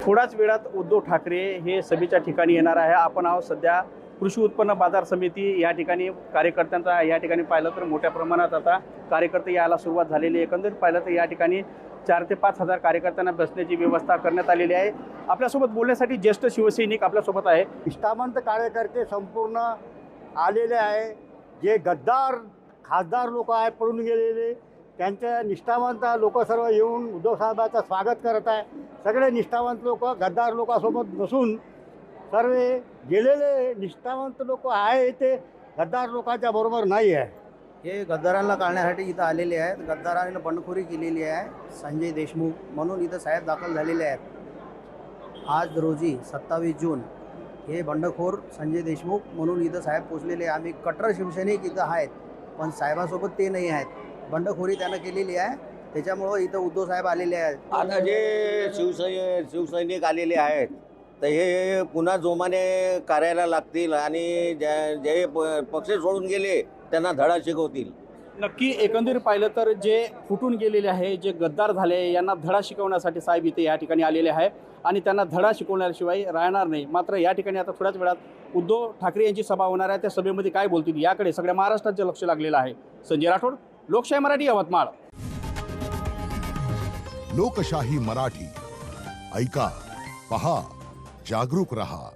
थोड्याच वेळात उद्धव ठाकरे हे सभेच्या ठिकाणी येणार आहे। आपण आहोत सध्या कृषी उत्पन्न बाजार समिती या ठिकाणी कार्यकर्त्यांचा या ठिकाणी पाहिलं तर मोठ्या प्रमाणात आता कार्यकर्ते यायला सुरुवात झालेली। एकंदरीत पाहिलं तर या ठिकाणी 4 ते 5 हजार कार्यकर्त्यांना बसण्याची व्यवस्था करण्यात आलेली आहे। आपल्यासोबत बोलण्यासाठी ज्येष्ठ शिवसैनिक आपल्यासोबत आहे। निष्ठावंत कार्यकर्ते संपूर्ण आलेले आहे। जे गद्दार खासदार लोक आहे पळून गेलेले त्यांच्या निष्ठावंत लोक सर्व येऊन उद्धव साहेबांचं स्वागत करत आहे। सगळे निष्ठावंत लोक गद्दार लोकांसोबत बसून सर्व गेलेले निष्ठावंत लोक आहे ते गद्दार लोकांच्या बरोबर नाही आहे। हे गद्दारांना काढण्यासाठी इथं आलेले आहेत। गद्दारांनी बंडखोरी केलेली आहे। संजय देशमुख म्हणून इथं साहेब दाखल झालेले आहेत। आज रोजी 27 जून हे बंडखोर संजय देशमुख म्हणून इथं साहेब पोचलेले। आम्ही कट्टर शिवसैनिक इथं आहेत पण साहेबांसोबत ते नाही आहेत। बंडखोरी त्यानं केलेली आहे त्याच्यामुळं इथं उद्धव साहेब आलेले आहेत। आता जे शिवसैनिक आलेले आहेत तर हे पुन्हा जोमाने करायला लागतील आणि जे पक्ष सोडून गेले त्यांना धडा शिकवतील। नक्की एकंदरीत पाहिलं तर जे फुटून गेलेले आहे जे गद्दार झाले यांना धडा शिकवण्यासाठी साहेब इथे या ठिकाणी आलेले आहे आणि त्यांना धडा शिकवण्याशिवाय राहणार नाही। मात्र या ठिकाणी आता थोड्याच वेळात उद्धव ठाकरे यांची सभा होणार आहे। त्या सभेमध्ये काय बोलतील याकडे सगळ्या महाराष्ट्राचं लक्ष लागलेलं आहे। संजय राठोड, लोकशाही मराठी, यवतमाळ। लोकशाही मराठी ऐका, पहा, जागरूक रहा।